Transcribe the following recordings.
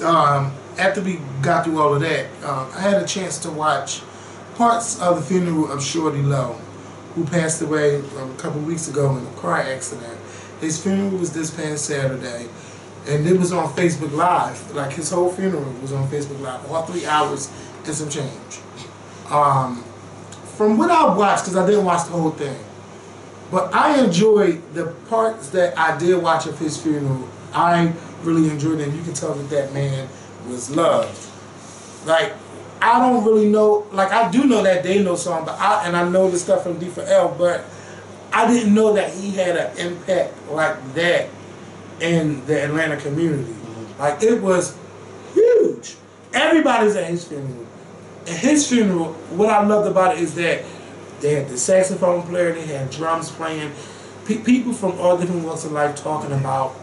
after we got through all of that, I had a chance to watch parts of the funeral of Shawty Lowe, who passed away a couple weeks ago in a car accident. His funeral was this past Saturday, and it was on Facebook Live. Like, his whole funeral was on Facebook Live, all 3 hours and some change. From what I watched, because I didn't watch the whole thing, but I enjoyed the parts that I did watch of his funeral. I really enjoyed it, and you can tell that that man was loved. Like, I don't really know, like, I do know that They Know song, but I know the stuff from D4L, but I didn't know that he had an impact like that in the Atlanta community. Like, it was huge. Everybody's at his funeral. At his funeral, what I loved about it is that they had the saxophone player, they had drums playing, people from all different walks of life talking about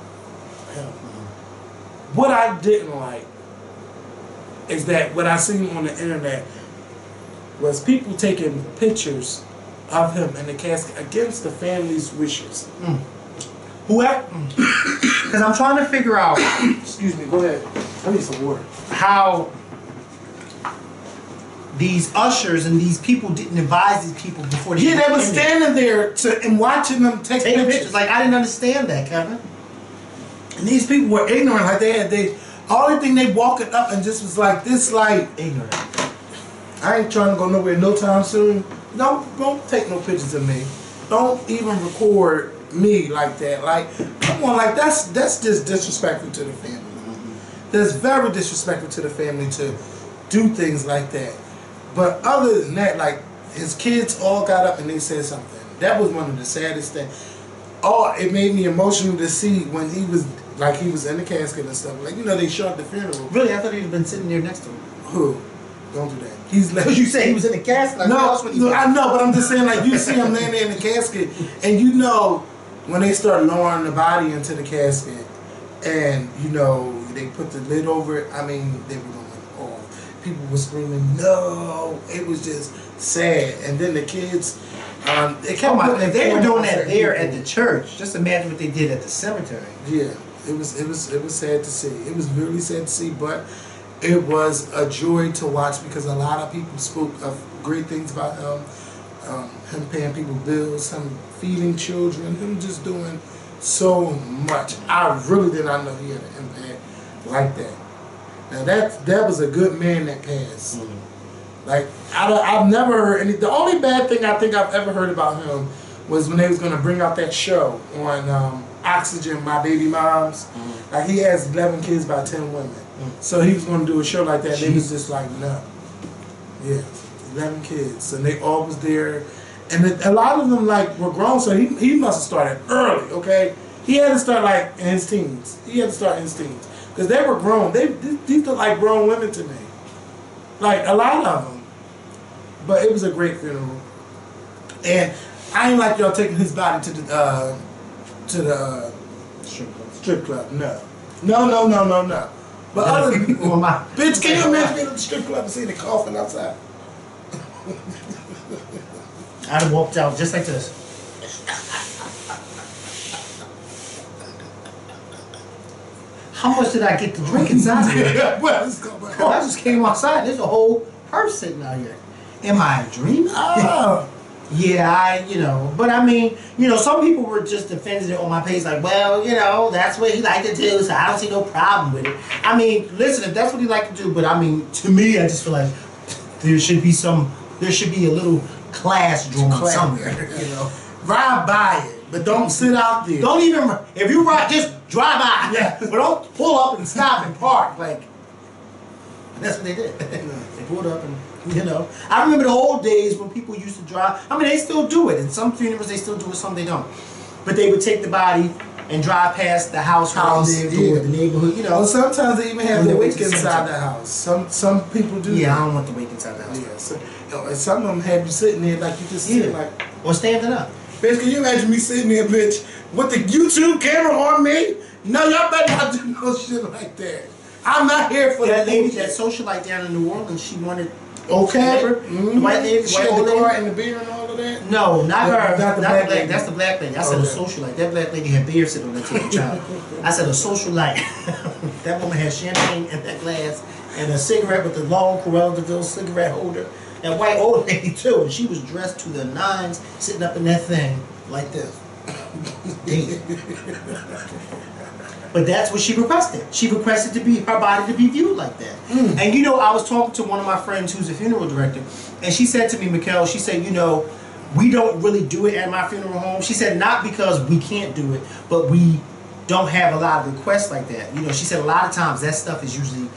him. What I didn't like is that what I seen on the internet was people taking pictures of him in the casket against the family's wishes. Whoever, because I'm trying to figure out. Excuse me, go ahead. I need some water. How these ushers and these people didn't advise these people before they they were standing there and watching them take pictures. Like, I didn't understand that, Kevin. And these people were ignorant. Like, they only thing they walking up and just was like this, like, Ignorant. I ain't trying to go nowhere no time soon. Don't take no pictures of me. Don't even record me like that. Like, come on, like, that's just disrespectful to the family. That's very disrespectful to the family to do things like that. But other than that, like, his kids all got up and they said something. That was one of the saddest things. Oh, it made me emotional to see when he was in the casket and stuff. Like, you know, they shot the funeral. Really, I thought he'd been sitting there next to him. Who? Don't do that. He's like, you say he was in the casket. Like, no, I know, but I'm just saying, like, you see him laying there in the casket, and you know when they start lowering the body into the casket, and you know they put the lid over it. I mean, they were going off. People were screaming, no. It was just sad. And then the kids, they kept if they were doing that there at the church, just imagine what they did at the cemetery. Yeah, it was sad to see. It was really sad to see, but it was a joy to watch because a lot of people spoke of great things about him. Him paying people bills, him feeding children, him just doing so much. I really did not know he had an impact like that. Now that was a good man that passed. Like, I've never heard any. The only bad thing I think I've ever heard about him was when they was gonna bring out that show on Oxygen, My Baby Moms. Like, he has 11 kids by 10 women. So he was gonna do a show like that, and they was just like, no. Yeah, 11 kids, and they all was there, and a lot of them, like, were grown. So he must have started early. Okay, he had to start like in his teens. He had to start in his teens because they were grown. These look like grown women to me, like a lot of them. But it was a great funeral, and I ain't like y'all taking his body to the strip club. No. But other than bitch, can you imagine being at the strip club and seeing the coffin outside? I'd have walked out just like this. How much did I get to drink inside here? Oh, I just came outside. There's a whole purse sitting out here. Am I dreaming? Oh. Yeah, but I mean, some people were just defending it on my page, like, well, that's what he liked to do, so I don't see no problem with it. I mean, listen, if that's what he liked to do, but I mean, to me, I just feel like there should be a little class drawn somewhere, Ride by it, but don't sit out there. Don't even, if you ride, just drive by. Yeah. But don't pull up and stop and park, like, that's what they did. They pulled up and, I remember the old days when people used to drive. I mean, they still do it. In some funerals, they still do it, some they don't. But they would take the body and drive past the house where they lived, or the neighborhood, Well, sometimes they even have the wake inside the house. Some people do. Yeah, that. I don't want the wake inside the house. Yeah, so, and some of them have you sitting there like you just sitting like. Or standing up. Bitch, can you imagine me sitting there, bitch, with the YouTube camera on me? No, y'all better not do no shit like that. I'm not here for that lady, that socialite down in New Orleans, she wanted. Okay. The white lady, she had the car and the beer and all of that? No, not her. Not the black lady. That's the black lady. I said a socialite. That black lady had beer sitting on that table. I said a socialite. That woman had champagne in that glass and a cigarette with the long Corella DeVille cigarette holder. And white old lady too, and she was dressed to the nines, sitting up in that thing like this. Damn. But that's what she requested. She requested to be her body to be viewed like that. And you know, I was talking to one of my friends who's a funeral director, and she said to me, Mikkel, she said, you know, we don't really do it at my funeral home. She said not because we can't do it, but we don't have a lot of requests like that. You know, she said a lot of times that stuff is usually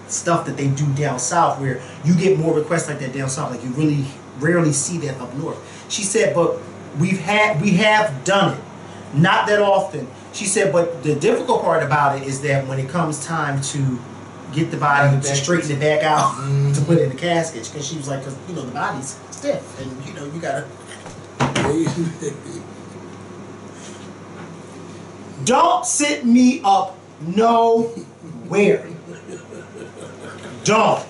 stuff that they do down south, where you get more requests like that down south. Like you really rarely see that up north. She said, but we have done it, not that often. She said, but the difficult part about it is that when it comes time to get the body to straighten it back out to put it in the casket, because she was like, because you know the body's stiff, and you know you gotta. Don't sit me up nowhere. Don't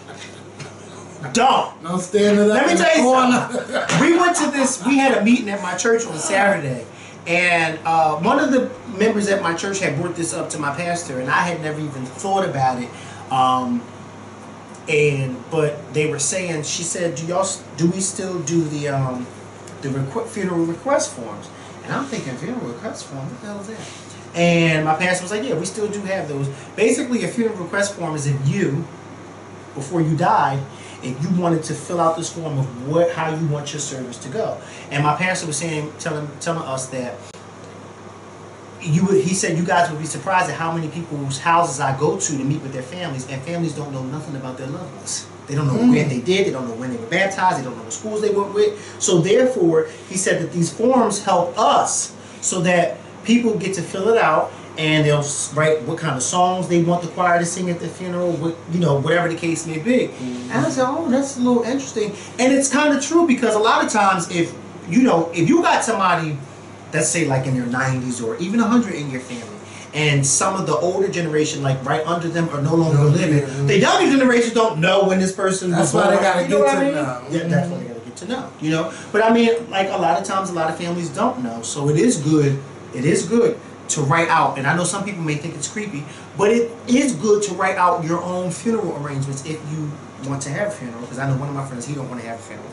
stand it up. Let me tell you something. We went to this. We had a meeting at my church on Saturday, and one of the members at my church had brought this up to my pastor, and I had never even thought about it. But they were saying, she said, do we still do the funeral request forms? And I'm thinking, funeral request forms, what the hell is that? And my pastor was like, yeah, we still do have those. Basically, a funeral request form is if you, before you died, if you wanted to fill out this form of how you want your service to go. And my pastor was telling us that he said you guys would be surprised at how many people's houses I go to meet with their families, and families don't know nothing about their loved ones. They don't know when they did, they don't know when they were baptized, they don't know what schools they went with. So therefore, he said that these forms help us so that people get to fill it out, and they'll write what kind of songs they want the choir to sing at the funeral, whatever the case may be. And I said, oh, that's a little interesting. And it's kind of true, because a lot of times if you got somebody, let's say like in their 90s or even 100 in your family, and some of the older generation, like right under them, are no longer living, the younger generation don't know when this person was born. That's why they gotta get to know. Yeah, that's why they gotta get to know. But I mean, like a lot of times, a lot of families don't know. So it is good. It is good to write out, and I know some people may think it's creepy, but it is good to write out your own funeral arrangements if you want to have a funeral. Because I know one of my friends, he don't want to have a funeral.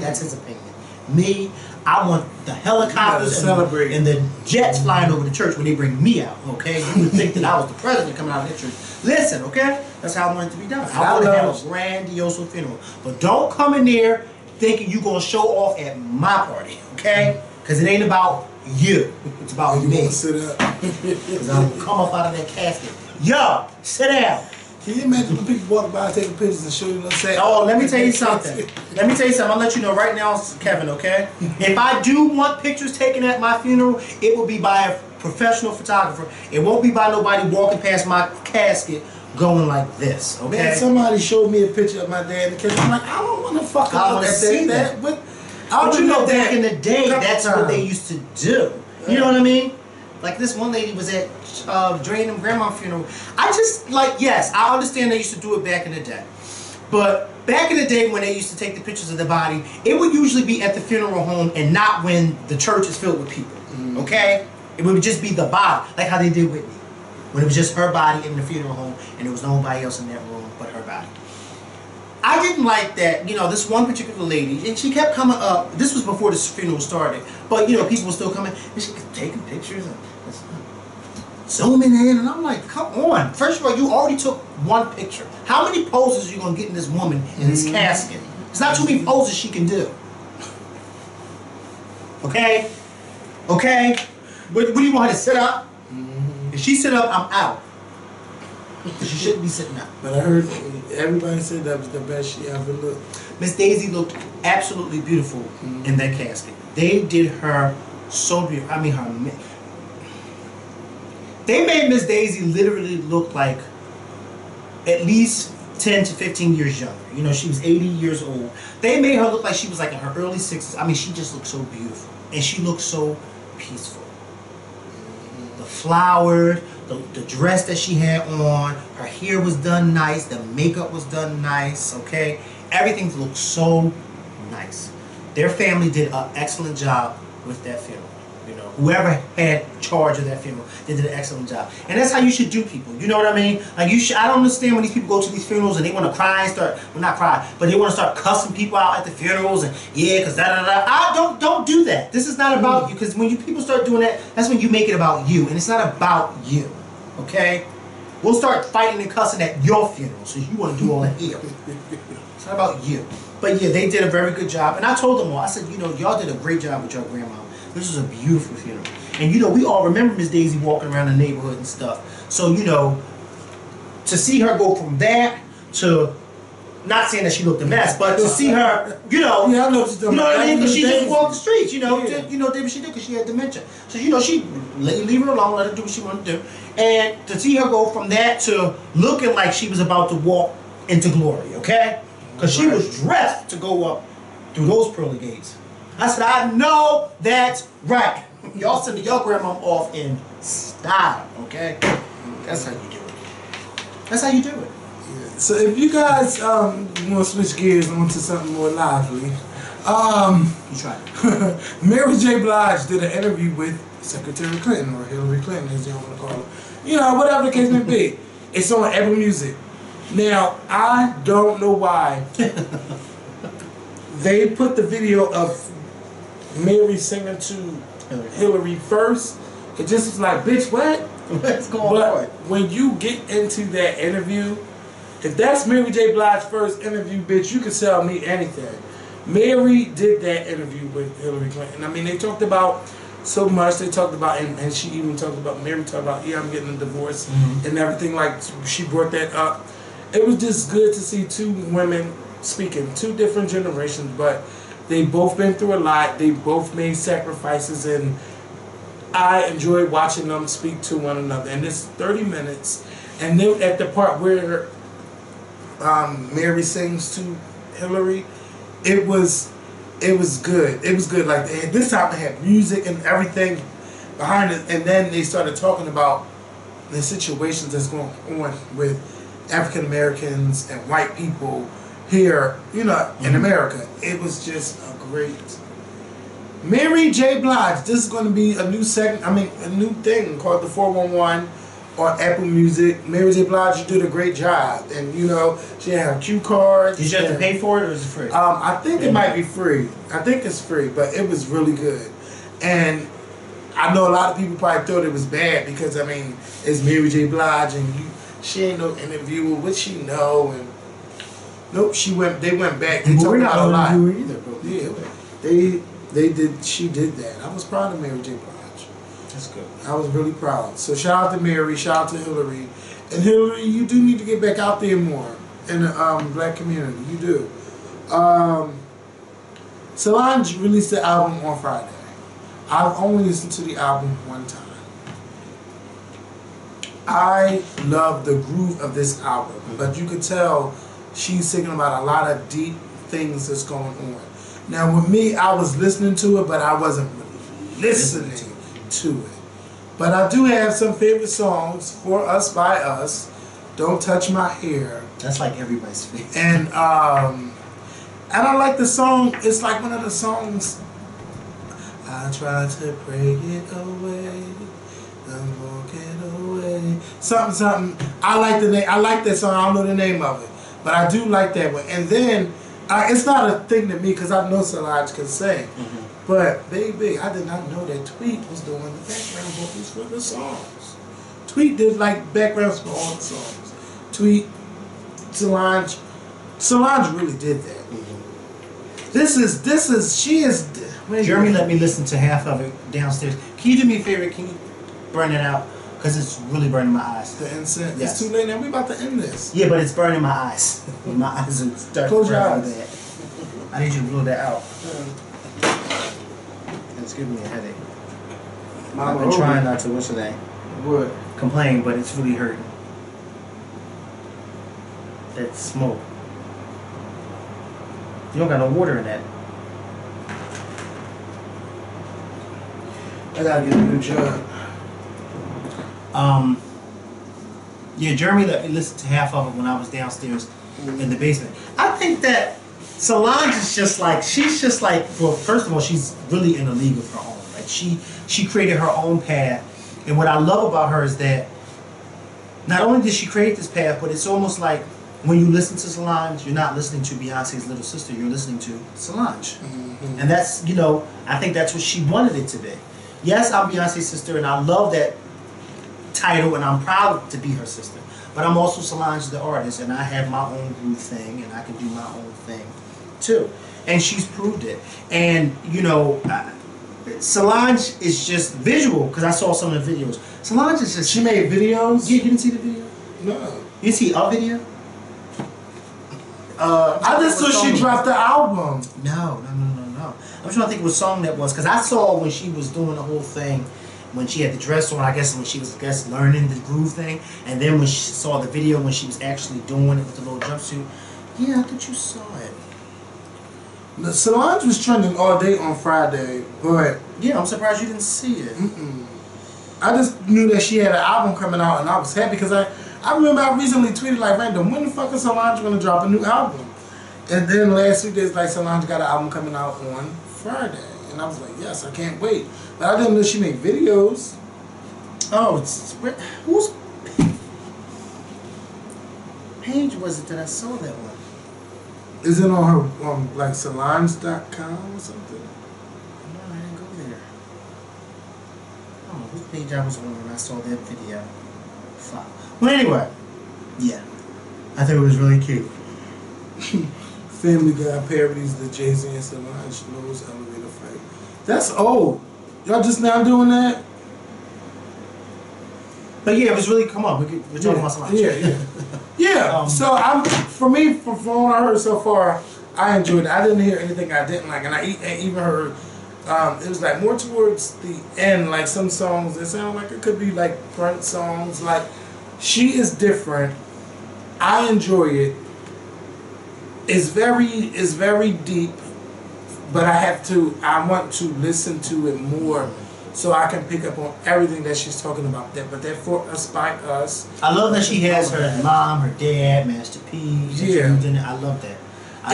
That's his opinion. Me, I want the helicopters and the jets flying over the church when they bring me out, okay? You would think that I was the president coming out of the church. Listen, okay? That's how I want it to be done. I want to have a grandiose funeral. But don't come in there thinking you're going to show off at my party, okay? Because it ain't about you. It's about me. Sit up. Because I'm going to come up out of that casket. Yo, sit down. Can you imagine when people walk by and taking pictures and show you what I'm saying? Oh, let me tell you something. I'll let you know right now, Kevin, okay? If I do want pictures taken at my funeral, it will be by a professional photographer. It won't be by nobody walking past my casket going like this, okay? Man, somebody showed me a picture of my dad in the casket. I'm like, I don't want to fucking look at that. But you know, back in the day, that's what they used to do. You know what I mean? Like this one lady was at Drain and Grandma's funeral. Yes, I understand they used to do it back in the day. But back in the day when they used to take the pictures of the body, it would usually be at the funeral home and not when the church is filled with people. Okay? It would just be the body, like how they did Whitney. When it was just her body in the funeral home and there was nobody else in that room but her body. I didn't like that, this one particular lady, and she kept coming up. This was before the funeral started, but people were still coming, and she kept taking pictures and zooming in, and I'm like, come on. First of all, you already took one picture. How many poses are you gonna get in this woman in this casket? There's not too many poses she can do. Okay? Okay? What do you want her to sit up? If she sit up, I'm out. She shouldn't be sitting up. But I heard everybody said that was the best she ever looked. Miss Daisy looked absolutely beautiful in that casket. They did her so beautiful. I mean, they made Miss Daisy literally look like at least 10 to 15 years younger. She was 80 years old. They made her look like she was like in her early 60s. I mean, she just looked so beautiful. And she looked so peaceful. The flowers, the dress that she had on, her hair was done nice, the makeup was done nice, okay? Everything looked so nice. Their family did an excellent job with that funeral. You know, whoever had charge of that funeral, they did an excellent job. And that's how you should do people. You know what I mean? Like you should. I don't understand when these people go to these funerals and they want to cry and start, well, not cry, but they want to start cussing people out at the funerals and yeah, because da da da. Don't do that. This is not about you. Because when people start doing that, that's when you make it about you, and it's not about you. Okay? We'll start fighting and cussing at your funeral, so you want to do all that here. It's not about you. But yeah, they did a very good job. And I told them all, I said, you know, y'all did a great job with your grandma. This was a beautiful funeral. And you know, we all remember Miss Daisy walking around the neighborhood and stuff. So, you know, to see her go from that to, not saying that she looked a mess, but to see her, you know, yeah, I know what you know what I mean? Because she just walked the streets, you know, did what she did because she had dementia. So, you know, she leave her alone, let her do what she wanted to do. And to see her go from that to looking like she was about to walk into glory, okay? Because she was dressed to go up through those pearly gates. I said, I know that's right. Y'all send your grandma off in style, okay? That's how you do it. That's how you do it. Yeah. So if you guys want to switch gears onto something more lively, You tried it. Mary J. Blige did an interview with Secretary Clinton, or Hillary Clinton as y'all want to call her. You know, whatever the case may be. It's on Apple Music. Now, I don't know why they put the video of Mary singing to Hillary first. It just was like, bitch, what? What's going But on? when you get into that interview, if that's Mary J. Blige's first interview, bitch, you can sell me anything. Mary did that interview with Hillary Clinton. I mean, they talked about so much. They talked about, and she even talked about, Mary talked about, yeah, I'm getting a divorce and everything. Like, she brought that up. It was just good to see two women speaking, two different generations, but they both been through a lot. They both made sacrifices, and I enjoyed watching them speak to one another. And it's 30 minutes, and then at the part where Mary sings to Hillary, it was good. It was good. Like, this time they had music and everything behind it, and then they started talking about the situations that's going on with African Americans and white people here, you know, in America. It was just a great. Mary J. Blige. This is going to be a new segment. I mean, a new thing called the 411 on Apple Music. Mary J. Blige, you did a great job, and you know, she had her cue cards. Did you have to pay for it, or is it free? I think it might be free. I think it's free, but it was really good. And I know a lot of people probably thought it was bad because, I mean, it's Mary J. Blige, and she ain't no interviewer. What she know? And nope, they went back. They talked about a lot. Either, bro. Yeah, they did. She did that. I was proud of Mary J. Blige. That's good. I was really proud. So shout out to Mary, shout out to Hillary, and Hillary, you do need to get back out there more in the black community. You do. Solange released the album on Friday. I've only listened to the album one time. I love the groove of this album, but you could tell she's singing about a lot of deep things that's going on. Now with me, I was listening to it, but I wasn't really listening to it. But I do have some favorite songs, For Us By Us, Don't Touch My Hair. That's like everybody's favorite. And I like the song. It's like one of the songs. I try to break it away. I'm walking away. Something. I like the name. I like that song. I don't know the name of it, but I do like that one. And then it's not a thing to me because I know Solange can sing. But baby, I did not know that Tweet was doing the background vocals for the songs. Tweet did like backgrounds for all the songs. Tweet, Solange really did that. She is. Jeremy let me listen to half of it downstairs. Can you do me a favor? Can you burn it out? Because it's really burning my eyes. The incense. Yes. It's too late now. We about to end this. Yeah, but it's burning my eyes. My eyes are starting Close to your burn eyes. bad. I need you to blow that out. It's giving me a headache. I've been trying not to, what's today? What? Complain, but it's really hurting. That smoke. You don't got no water in that. I gotta get a new job. Yeah, Jeremy let me listen to half of it when I was downstairs in the basement. I think that Solange is just like, she's just like, well, first of all, she's really in a league of her own. Like, that. She created her own path, and what I love about her is that not only did she create this path, but it's almost like when you listen to Solange, you're not listening to Beyonce's little sister, you're listening to Solange. Mm-hmm. And that's, you know, I think that's what she wanted it to be. Yes, I'm Beyonce's sister, and I love that title, and I'm proud to be her sister. But I'm also Solange the artist, and I have my own groove thing, and I can do my own thing too. And she's proved it. And, you know, Solange is just visual, because I saw some of the videos. Solange is just... She made videos? You didn't see the video? No. You see a video? I just saw she dropped the album. No. I'm trying to think what song that was, because I saw when she was doing the whole thing, when she had the dress on, I guess when she was learning the groove thing, and then when she saw the video when she was actually doing it with the little jumpsuit. Yeah, I thought you saw it. The Solange was trending all day on Friday, but yeah, I'm surprised you didn't see it. I just knew that she had an album coming out, and I was happy because I remember I recently tweeted like random, when the fuck is Solange gonna drop a new album? And then last week there's like Solange got an album coming out on Friday, and I was like, yes, I can't wait. But I didn't know she made videos. Oh, whose page was it that I saw that one? Is it on her like Solange.com or something? No, I didn't go there. Oh, whose page I was on when I saw that video? Fuck. Well, anyway, yeah, I thought it was really cute. Family Guy parodies the Jay-Z and Solange knows elevator fight. That's old. Y'all just now doing that? But yeah, it was really, come on, we're talking about Solange. Yeah. So for what I heard so far, I enjoyed it. I didn't hear anything I didn't like, and I even heard it was like more towards the end, like some songs. It sounded like it could be like front songs. Like she is different. I enjoy it. It's very deep, but I want to listen to it more so I can pick up on everything that she's talking about. But that for us, by us. I love that she has her mom, her dad, Master P. Yeah. I love that.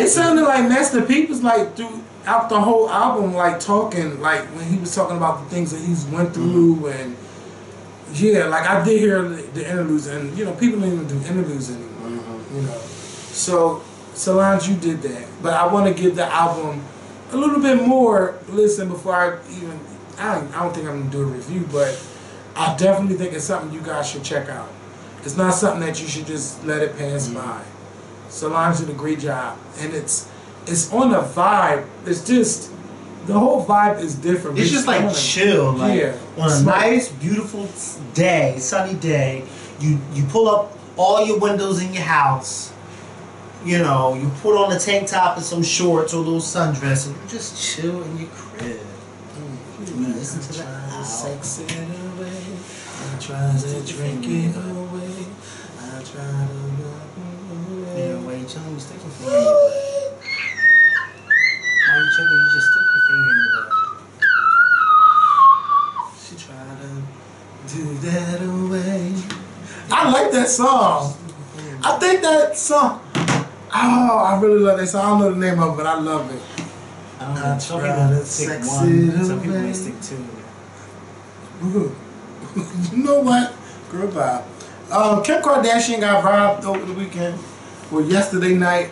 It sounded like Master P was like throughout the whole album, like talking, like when he was talking about the things that he's went through, and yeah, like I did hear the interludes, and you know, people don't even do interludes anymore, you know. So Solange, you did that, but I want to give the album a little bit more listen before I don't think I'm gonna do a review, but I definitely think it's something you guys should check out. It's not something that you should just let it pass by. Solange did a great job, and it's on a vibe. It's just the whole vibe is different. It's just like chill, like on a nice, beautiful day, sunny day. You pull up all your windows in your house. You know, you put on a tank top and some shorts or a little sundress, and you just chill in your crib. Listen to the album. Sex it away. I try to drink it away. I try to. Yeah, why you chilling? You stick your finger in your butt. Why you chilling? You just stick your finger in your butt. She tried to do that away. I like that song. I think that song. Oh, I really love that song. I don't know the name of it, but I love it. I don't know. Some people stick one. Some people may stick two. You know what? Girl, bye. Kim Kardashian got robbed over the weekend. Well, yesterday night.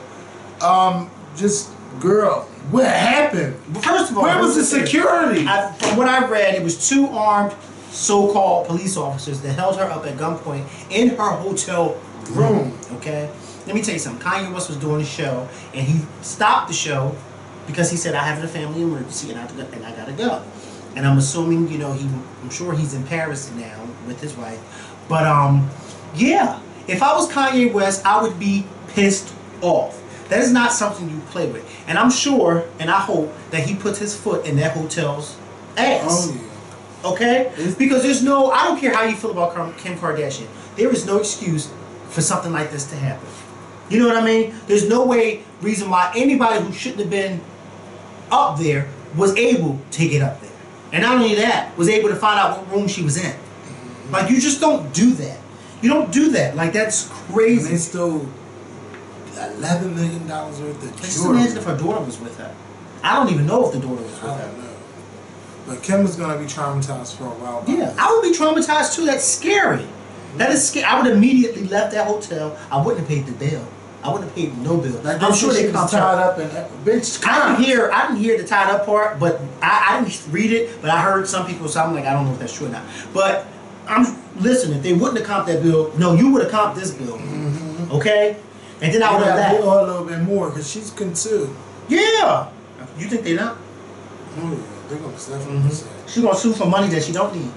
Just, girl, what happened? First of all, where was the security? From what I read, it was 2 armed so-called police officers that held her up at gunpoint in her hotel room. Okay? Let me tell you something. Kanye West was doing a show, and he stopped the show because he said, I have a family emergency, and I gotta go. And I'm assuming, you know, I'm sure he's in Paris now with his wife. But, yeah. If I was Kanye West, I would be pissed off. That is not something you play with. And I'm sure, and I hope, that he puts his foot in that hotel's ass. Oh, yeah. Okay? Because I don't care how you feel about Kim Kardashian. There is no excuse for something like this to happen. You know what I mean? There's no reason why anybody who shouldn't have been up there was able to get up there. And not only that, was able to find out what room she was in. Like, you just don't do that. You don't do that. Like, that's crazy. And they stole $11 million worth of jewelry. Just imagine if her daughter was with her. I don't even know if the daughter was with her. But Kim is gonna be traumatized for a while. Yeah, I would be traumatized too. That's scary. That is scary. I would immediately left that hotel. I wouldn't have paid the bill. I wouldn't have paid no bill. Like, I'm sure they come tied up and bitch. I didn't hear the tied up part, but I didn't read it. But I heard some people say, I'm like, I don't know if that's true or not. But listen, if they wouldn't have comped that bill, no, you would have comped this bill. Mm-hmm. Okay? And then I would have left. A little bit more because she's can sue. Yeah. You think they not? Oh yeah, they're gonna definitely sue. She's gonna sue for money that she don't need.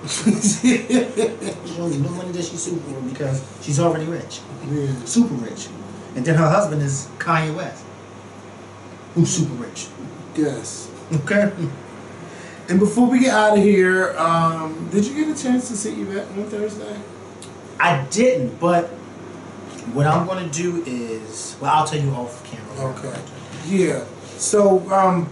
She don't need no money that she sued for because she's already rich. Yeah. Super rich. And then her husband is Kanye West, who's super rich. Yes. Okay. And before we get out of here, did you get a chance to see Yvette on Thursday? I didn't, but what I'm going to do is, well, I'll tell you off camera. Okay. Yeah. So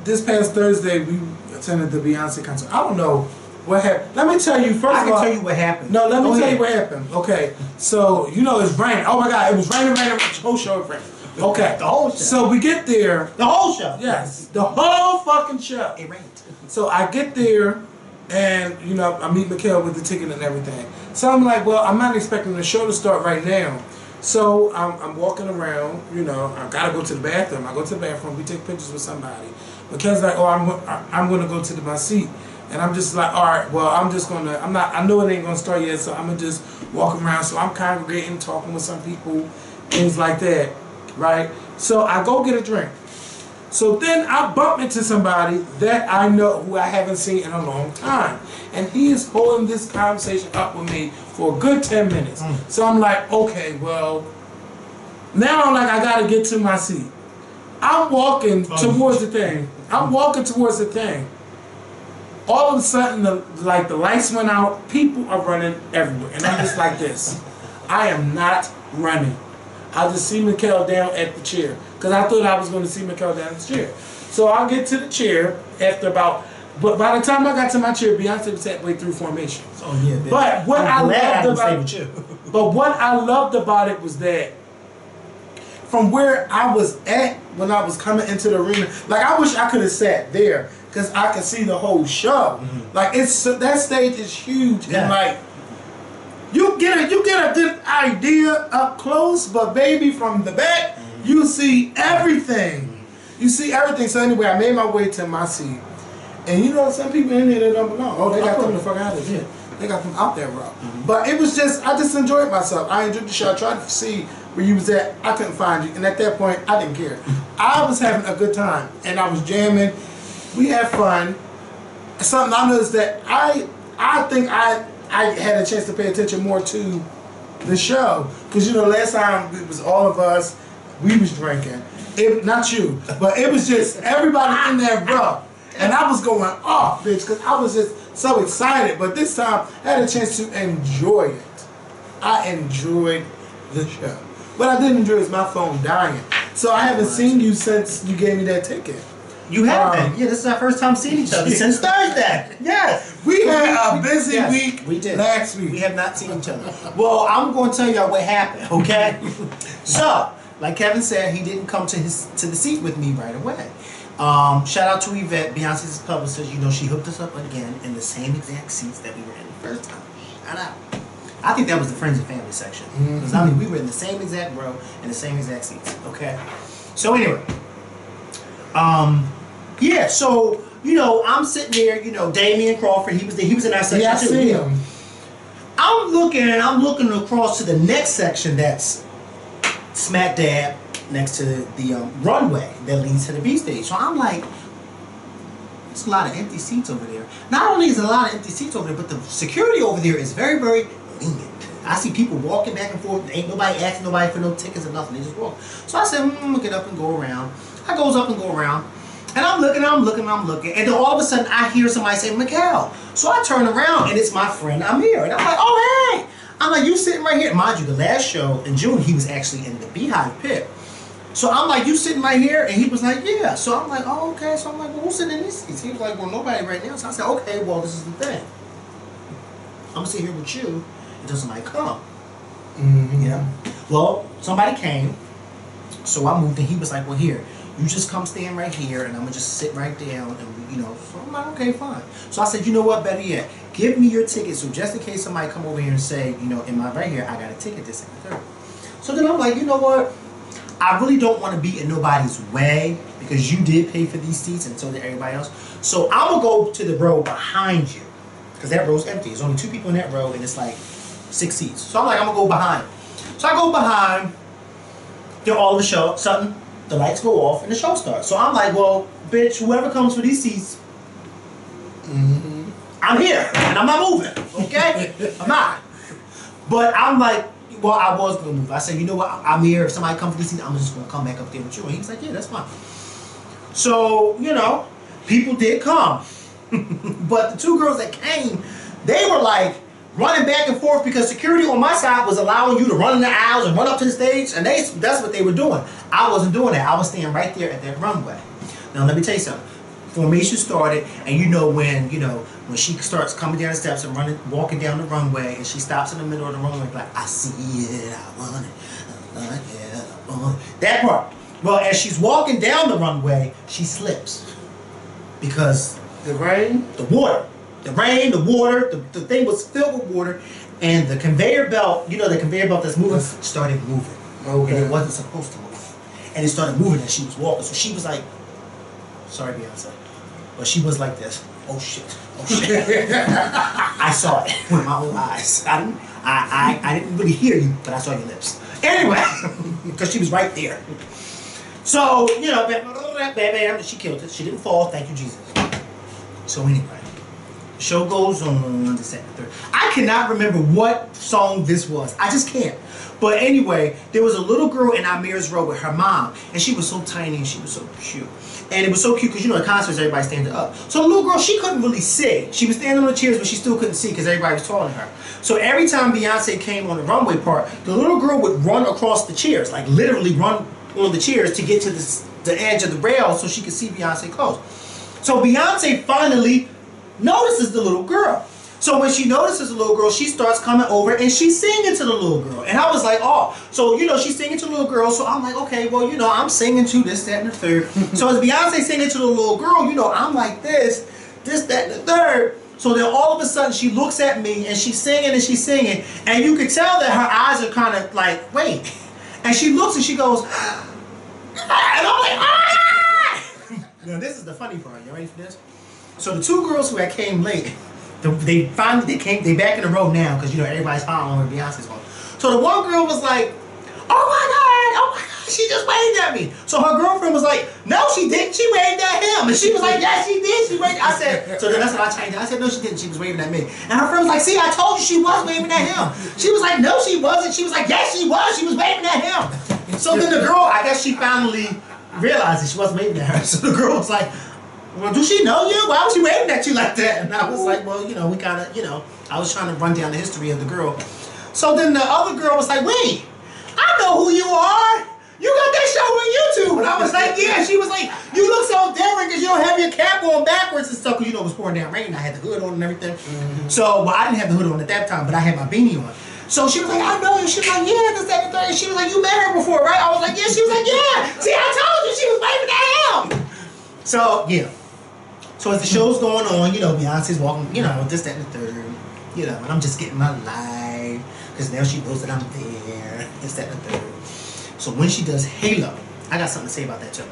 this past Thursday, we attended the Beyonce concert. I don't know what happened. Let me tell you, first of all. I can tell you what happened. No, let me tell you what happened. Okay. So, you know, it's raining. Oh my God, it was raining. The whole show was raining. Okay. The whole show. So we get there. The whole show. Yes. The whole fucking show. It rained. So I get there, and, you know, I meet Mikhail with the ticket and everything. So I'm like, well, I'm not expecting the show to start right now. So I'm walking around, you know, I gotta go to the bathroom. I go to the bathroom, we take pictures with somebody. Mikhail's like, oh, I'm gonna go to my seat. And I'm just like, all right, well, I know it ain't gonna start yet, so I'm gonna just walk around. So I'm congregating, talking with some people, things like that, right? So I go get a drink. So then I bump into somebody that I know who I haven't seen in a long time. And he is holding this conversation up with me for a good 10 minutes. So I'm like, okay, well, now I'm like, I gotta get to my seat. I'm walking towards the thing. All of a sudden, the lights went out. People are running everywhere. And I'm just like this. I am not running. I just see Mikhail down at the chair. Because I thought I was going to see Mikhail down at the chair. So I get to the chair after about... But by the time I got to my chair, Beyonce was halfway through formation. Oh, yeah. Bitch. But what I loved about it was that from where I was at when I was coming into the arena, like I wish I could have sat there because I could see the whole show. Mm-hmm. Like that stage is huge, yeah. And like you get a good idea up close, but baby, from the back, you see everything. You see everything. So anyway, I made my way to my seat, and you know some people in here that don't belong. Oh, they got them the fuck out of here. They got them out there, bro. Mm-hmm. But it was just, I just enjoyed myself. I enjoyed the show. I tried to see where you was at. I couldn't find you, and at that point, I didn't care. I was having a good time, and I was jamming. We had fun. Something I noticed that I think I had a chance to pay attention more to the show, because you know last time it was all of us, we was drinking. Not you, but it was just everybody in there, bro. And I was going off, bitch, because I was just so excited. But this time, I had a chance to enjoy it. I enjoyed the show. What I didn't enjoy is my phone dying. So I haven't seen you since you gave me that ticket. You haven't? Yeah, this is our first time seeing each other since Thursday. Yes. We had a busy week we did. Last week. We have not seen each other. Well, I'm going to tell y'all what happened, okay? So, like Kevin said, he didn't come to the seat with me right away. Shout out to Yvette, Beyonce's publicist. You know, she hooked us up again in the same exact seats that we were in the first time. Shout out. I think that was the friends and family section. Because, I mean, we were in the same exact row in the same exact seats, okay? So, anyway. Yeah, so, you know, I'm sitting there, you know, Damian Crawford, he was in our section too. I see him. I'm looking across to the next section that's smack dab next to the runway that leads to the B stage. So I'm like, there's a lot of empty seats over there. Not only is there a lot of empty seats over there, but the security over there is very, very lenient. I see people walking back and forth. Ain't nobody asking nobody for no tickets or nothing. They just walk. So I said, I'm gonna get up and go around. I goes up and go around. And I'm looking. And then all of a sudden, I hear somebody say, Miguel. So I turn around, and it's my friend Amir. And I'm like, oh, hey. I'm like, you sitting right here. Mind you, the last show in June, he was actually in the Beehive Pit. So I'm like, you sitting right here? And he was like, yeah. So I'm like, oh, okay. So I'm like, well, who's sitting in these seats? He was like, well, nobody right now. So I said, okay, well, this is the thing. I'm going to sit here with you until somebody come. Mm-hmm. Yeah. Well, somebody came. So I moved, and he was like, well, here. You just come stand right here, and I'm gonna just sit right down, and you know. So I'm like, okay, fine. So I said, you know what? Better yet, give me your ticket, so just in case somebody come over here and say, you know, in my right here, I got a ticket, this and the third. So then I'm like, you know what? I really don't want to be in nobody's way because you did pay for these seats, and so did everybody else. So I'm gonna go to the row behind you because that row's empty. There's only 2 people in that row, and it's like 6 seats. So I'm like, I'm gonna go behind. So I go behind. Then all of a sudden, the lights go off and the show starts. So I'm like, well, bitch, whoever comes for these seats, I'm here and I'm not moving. Okay, I'm not. But I'm like, well, I was gonna move. I said, you know what? I'm here. If somebody comes for these seats, I'm just gonna come back up there with you. And he was like, yeah, that's fine. So you know, people did come, but the 2 girls that came, they were like running back and forth because security on my side was allowing you to run in the aisles and run up to the stage, and that's what they were doing. I wasn't doing that. I was standing right there at that runway. Now let me tell you something. Formation started, and you know when she starts coming down the steps and walking down the runway, and she stops in the middle of the runway like, I see it, I want it, I want it. That part. Well, as she's walking down the runway, she slips because the rain, the water. The rain, the water, the thing was filled with water, and the conveyor belt, you know, the conveyor belt that's moving, started moving. Okay. And it wasn't supposed to move. And it started moving as she was walking. So she was like, sorry, Beyonce. But she was like this. Oh shit. Oh shit. I saw it with my own eyes. I didn't really hear you, but I saw your lips. Anyway, because she was right there. So, you know, bam, she killed it. She didn't fall, thank you, Jesus. So anyway. Show goes on, this, that, and the third. I cannot remember what song this was. I just can't. But anyway, there was a little girl in Amir's row with her mom, and she was so tiny and she was so cute. And it was so cute because, you know, at concerts, everybody standing up. So the little girl, she couldn't really see. She was standing on the chairs, but she still couldn't see because everybody was taller than her. So every time Beyonce came on the runway part, the little girl would run across the chairs, like literally run on the chairs to get to the edge of the rail so she could see Beyonce close. So Beyonce finally notices the little girl. So when she notices the little girl, she starts coming over and she's singing to the little girl. And I was like, oh, so, you know, she's singing to the little girl. So I'm like, okay, well, you know, I'm singing to this, that, and the third. So as Beyonce singing to the little girl, you know, I'm like this, that, and the third. So then all of a sudden she looks at me and she's singing and she's singing. And you could tell that her eyes are kind of like, wait. And she looks and she goes, and I'm like, ah! Now this is the funny part. You ready for this? So the 2 girls who had came late, they back in the row now because, you know, everybody's following where Beyonce's going. So the one girl was like, oh my God, she just waved at me. So her girlfriend was like, no, she didn't. She waved at him. And she was like, yes, she did. She waved. I said, so then that's what I changed it. I said, no, she didn't. She was waving at me. And her friend was like, see, I told you she was waving at him. She was like, no, she wasn't. She was like, yes, she was. She was waving at him. So then the girl, I guess she finally realized that she wasn't waving at her. So the girl was like, well, do she know you? Why was she waving at you like that? And I was like, well, you know, we kind of, you know, I was trying to run down the history of the girl. So then the other girl was like, wait, I know who you are. You got that show on YouTube. And I was like, yeah. She was like, you look so different because you don't have your cap on backwards and stuff because, you know, it was pouring down rain. I had the hood on and everything. So, well, I didn't have the hood on at that time, but I had my beanie on. So she was like, I know you. She was like, yeah, this, that, and the third. She was like, you met her before, right? I was like, yeah. She was like, yeah. See, I told you she was waving at him. So, yeah. So as the show's going on, you know, Beyonce's walking, you know, this, that, and the third, you know, and I'm just getting my life, because now she knows that I'm there, this, that, and the third. So when she does Halo, I got something to say about that too.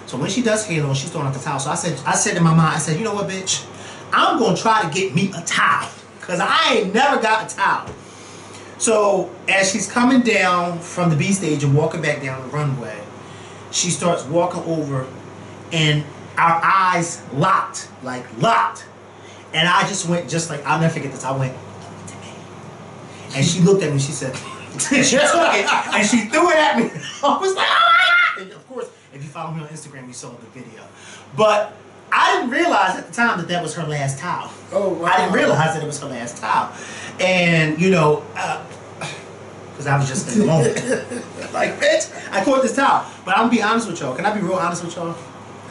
So when she does Halo, she's throwing out the towel. So I said in my mind, I said, you know what, bitch? I'm going to try to get me a towel, because I ain't never got a towel. So as she's coming down from the B stage and walking back down the runway, she starts walking over, and our eyes locked. And I just went, just like, I'll never forget this, I went, to me. And she looked at me, she said, she took it, and she threw it at me. I was like, ah! And of course, if you follow me on Instagram, you saw the video. But I didn't realize at the time that was her last towel. Oh, wow. I didn't realize that it was her last towel. And, you know, because I was just in the moment. Like, bitch, I caught this towel. But I'm going to be honest with y'all. Can I be real honest with y'all?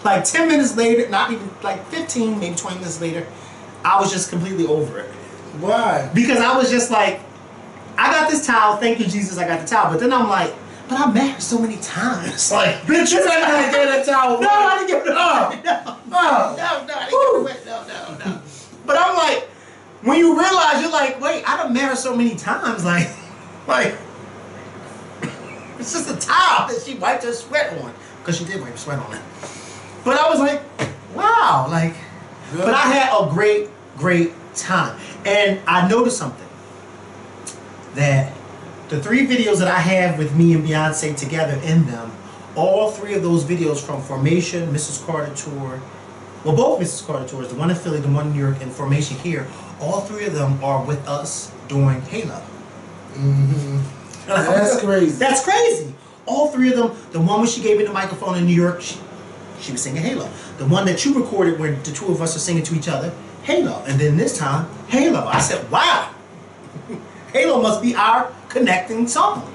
Like 10 minutes later, not even, like 15, maybe 20 minutes later, I was just completely over it. Why? Because I was just like, I got this towel, thank you Jesus, I got the towel. But then I'm like, but I met her so many times. Like, bitch, you never had to get that towel. No, I didn't give it away. No, I didn't give it away. No. But I'm like, when you realize, you're like, wait, I done met her so many times. Like, it's just a towel that she wiped her sweat on. Because she did wipe her sweat on it. But I was like, wow, like, but I had a great time. And I noticed something. That the 3 videos that I have with me and Beyonce together in them, all 3 of those videos from Formation, Mrs. Carter Tour, well, both Mrs. Carter Tours, the one in Philly, the one in New York, and Formation here, all 3 of them are with us doing Halo. Mm-hmm. That's crazy. That's crazy. All 3 of them, the one where she gave me the microphone in New York, she was singing Halo. The one that you recorded where the 2 of us are singing to each other, Halo. And then this time, Halo. I said, wow. Halo must be our connecting song.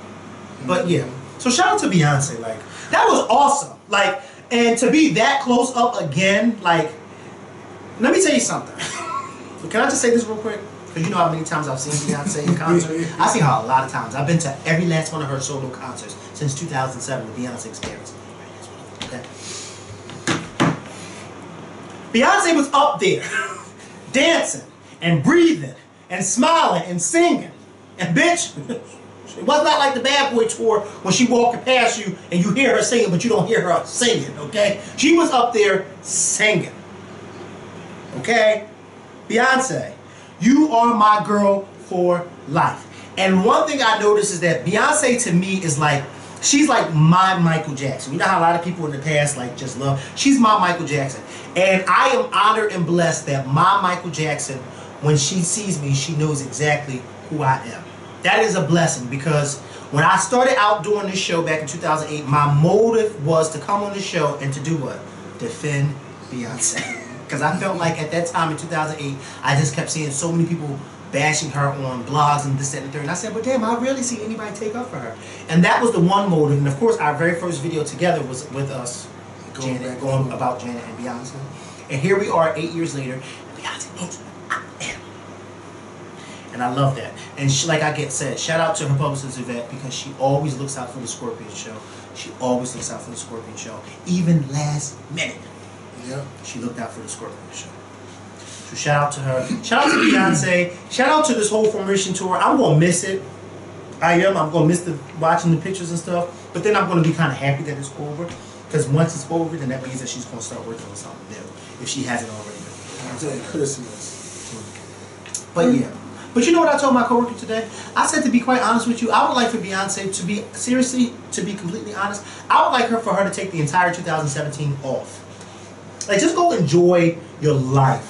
But yeah. So shout out to Beyonce. Like, that was awesome. Like, and to be that close up again, like, let me tell you something. Can I just say this real quick? Because you know how many times I've seen Beyonce in concert. I've seen her a lot of times. I've been to every last one of her solo concerts since 2007, the Beyonce Experience. Okay. Beyonce was up there dancing and breathing and smiling and singing. And bitch, it was not like the Bad Boy tour when she walking past you and you hear her singing, but you don't hear her singing, okay? She was up there singing, okay? Beyonce, you are my girl for life. And one thing I noticed is that Beyonce to me is like, she's like my Michael Jackson. You know how a lot of people in the past like just love, she's my Michael Jackson. And I am honored and blessed that my Michael Jackson, when she sees me, she knows exactly who I am. That is a blessing, because when I started out doing this show back in 2008, my motive was to come on the show and to do what? Defend Beyonce. Because I felt like at that time in 2008, I just kept seeing so many people bashing her on blogs and this, that, and the third. And I said, but damn, I rarely see anybody take up for her. And that was the one motive. And of course, our very first video together was with us, going about Janet and Beyonce. And here we are 8 years later, and Beyonce knows who I am. And I love that. And she, like I get said, shout out to her publicist Yvette, because she always looks out for the Scorpion show. She always looks out for the Scorpion show. Even last minute. Yep. She looked out for the Scorpion show. So shout out to her. Shout out to Beyonce. Shout out to this whole Formation tour. I'm going to miss it. I am. I'm going to miss watching the pictures and stuff. But then I'm going to be kind of happy that it's over. Because once it's over, then that means that she's going to start working on something new. If she hasn't already been. Until Christmas. But yeah. But you know what I told my coworker today? I said, to be quite honest with you, I would like for Beyonce to be, seriously, to be completely honest, I would like for her to take the entire 2017 off. Like, just go enjoy your life.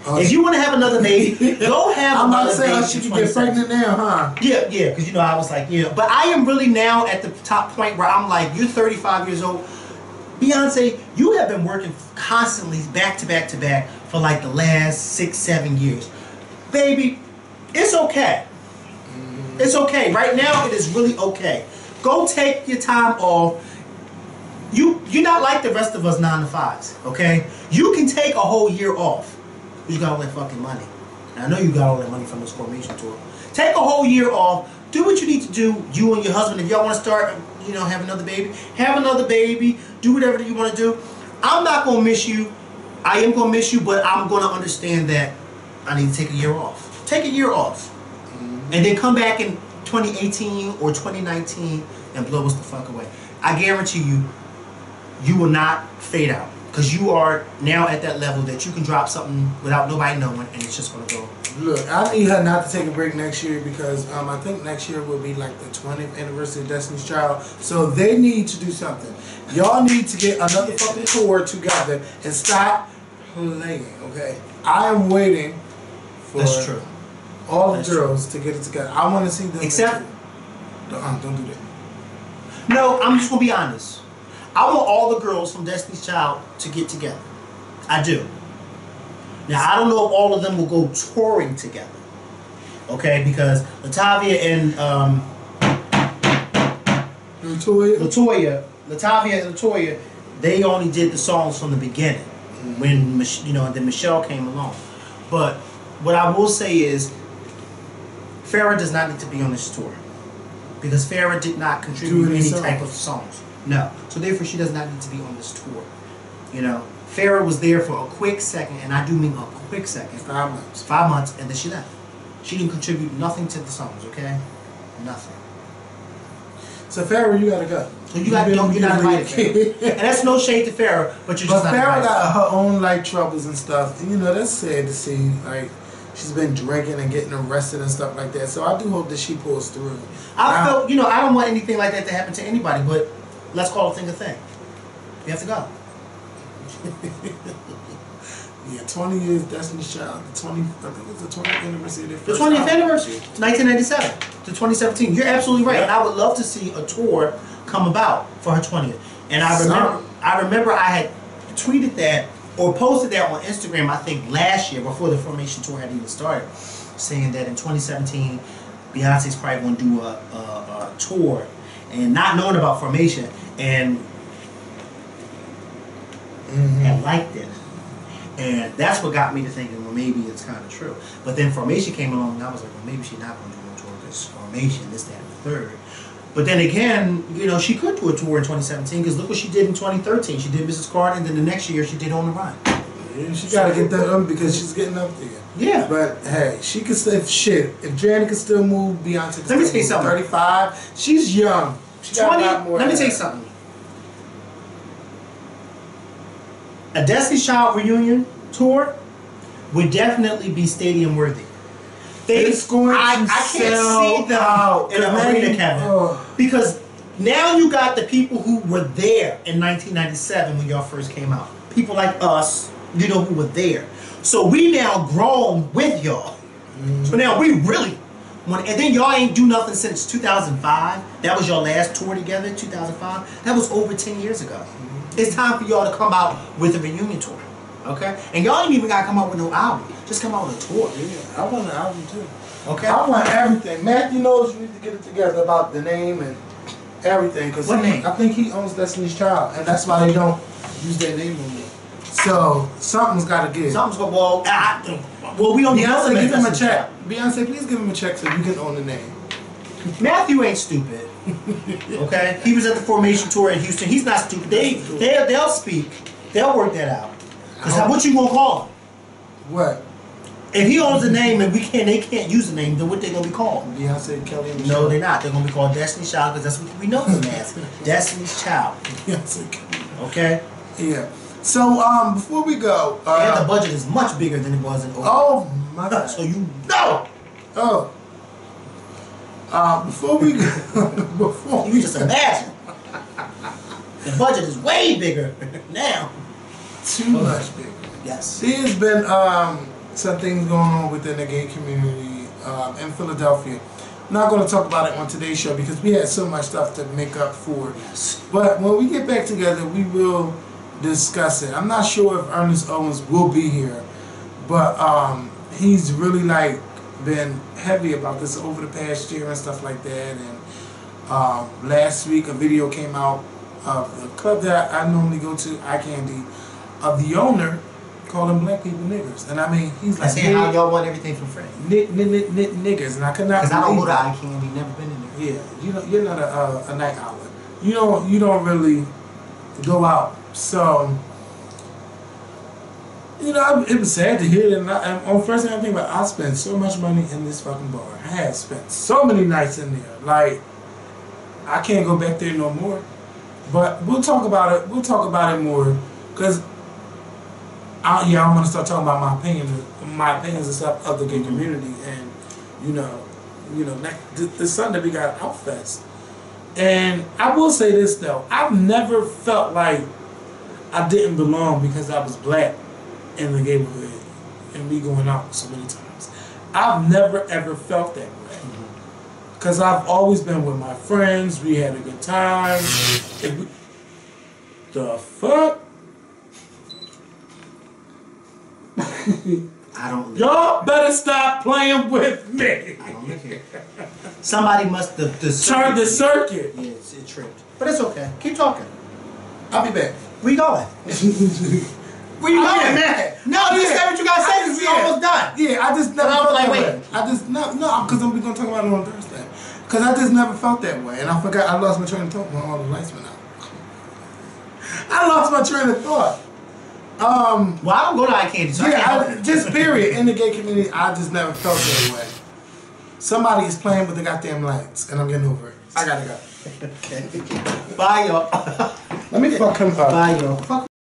If you want to have another baby, go have another baby. I'm not saying she can get pregnant now, huh? Yeah, because you know, I was like, yeah. But I am really now at the top point where I'm like, you're 35 years old. Beyonce, you have been working constantly back to back to back for like the last 6-7 years. Baby, it's okay. It's okay. Right now, it is really okay. Go take your time off. You're not like the rest of us 9-to-5s, okay? You can take a whole year off. You got all that fucking money. And I know you got all that money from this Formation tour. Take a whole year off. Do what you need to do. You and your husband, if y'all want to start, you know, have another baby, have another baby. Do whatever you want to do. I'm not going to miss you. I am going to miss you, but I'm going to understand that I need to take a year off. Take a year off. And then come back in 2018 or 2019 and blow us the fuck away. I guarantee you, you will not fade out. Because you are now at that level that you can drop something without nobody knowing, and it's just going to go. Look, I need her not to take a break next year, because I think next year will be like the 20th anniversary of Destiny's Child. So they need to do something. Y'all need to get another fucking tour together and stop playing, okay? I am waiting for all the girls to get it together. I want to see them. Except... Don't do that. No, I'm just going to be honest. I want all the girls from Destiny's Child to get together. I do. Now, I don't know if all of them will go touring together. Okay? Because Latavia and Latavia and Latoya, they only did the songs from the beginning. When, you know, and then Michelle came along. But what I will say is, Farrah does not need to be on this tour. because Farrah did not contribute any songs. type of songs. No. So therefore, she does not need to be on this tour. You know, Farrah was there for a quick second, and I do mean a quick second. 5 months. 5 months, and then she left. She didn't contribute nothing to the songs, okay? Nothing. So Farrah, you gotta go. So you're not invited. And that's no shade to Farrah, but you're just not Farrah invited. got her own like troubles and stuff. And, you know, that's sad to see. Like, she's been drinking and getting arrested and stuff like that. So I do hope that she pulls through. I felt, you know, I don't want anything like that to happen to anybody, but let's call a thing a thing. You have to go. Yeah, 20 years Destiny's Child. I think it's the 20th anniversary of their The first 20th album. anniversary, 1997 to 2017. You're absolutely right, and I would love to see a tour come about for her 20th. And I remember I had tweeted that or posted that on Instagram, I think last year before the Formation tour had even started, saying that in 2017 Beyonce's probably going to do a tour, and not knowing about Formation, and I liked it. And that's what got me to thinking, well, maybe it's kind of true. But then Formation came along, and I was like, well, maybe she's not going to do a tour because Formation, this, that, and the third. But then again, you know, she could do a tour in 2017 because look what she did in 2013. She did Mrs. Carter, and then the next year she did On the Run. Yeah, she got to get that up because she's getting up there. Yeah. But hey, she can still, shit, if Janet can still move, Beyonce can Let me still tell you move. something. 35, she's young. She got a lot more. Let me tell you something. A Destiny's Child reunion tour would definitely be stadium worthy. It's going to I can't sell see them out. in an arena, Kevin. Because now you got the people who were there in 1997 when y'all first came out. People like us, you know, who were there. So we now grown with y'all. So now we really want, and then y'all ain't do nothing since 2005. That was your last tour together, 2005. That was over 10 years ago. It's time for y'all to come out with a reunion tour. Okay? And y'all ain't even got to come out with no album. Just come out with a tour. Yeah, I want an album too. Okay? I want everything. Matthew knows you need to get it together about the name and everything. Cause What name? I think he owns Destiny's Child, and that's why they don't use their name anymore. So something's got to give. Something's going, well, we don't need Beyonce, nothing give him a Destiny's check. Child. Beyonce, please give him a check so you can own the name. Matthew ain't stupid. Okay? He was at the Formation tour in Houston. He's not stupid. They'll speak. They'll work that out. Because what you gonna call him? What? If he owns the name and they can't use the name, then what they gonna be called? Beyonce, Kelly, and Michelle. No, they're not. They're gonna be called Destiny's Child because that's what we know them as. Destiny's Child. Beyonce, Kelly. Okay? Yeah. So before we go, And the budget is much bigger than it was in oh my God. So you know. Oh. Before we go, You just imagine. The budget is way bigger now. too much bigger. Yes. There's been some things going on within the gay community in Philadelphia. I'm not going to talk about it on today's show because we had so much stuff to make up for. Yes. But when we get back together, we will discuss it. I'm not sure if Ernest Owens will be here, but he's really like been heavy about this over the past year and stuff like that. And last week a video came out of the club that I normally go to, Eye Candy, of the owner calling black people niggers. And I mean, he's like, saying how y'all want everything for free. Niggers. And I could not. Because I don't go believe to it. Eye Candy, never been in there. Yeah, you're not a night owl. You don't really go out. So, you know, it was sad to hear that. And on first thing I think about, I spent so much money in this fucking bar. I had spent so many nights in there. Like, I can't go back there no more. But we'll talk about it. We'll talk about it more because I'm gonna start talking about my opinions and stuff of the gay community. And you know, this Sunday we got Outfest, and I will say this though, I've never felt like I didn't belong because I was black in the neighborhood and me going out so many times. I've never ever felt that way. Because I've always been with my friends. We had a good time. The fuck? I don't live Y'all better stop playing with me. I don't live here. Somebody must the Turn the circuit. Yes, it tripped. But it's okay. Keep talking. I'll be back. Where you going? Where you going, man? No, you said what you gotta say because we almost done. Yeah, I just never And I was felt like, that wait. way. I just no, because we're gonna talk about it on Thursday. Because I just never felt that way. And I forgot, I lost my train of thought when all the lights went out. I lost my train of thought. Well, I don't go to eye candy, so just period. In the gay community, I just never felt that way. Somebody is playing with the goddamn lights, and I'm getting over it. I gotta go. Okay. Bye, y'all. Let me fuck him up. Bye, y'all. Fuck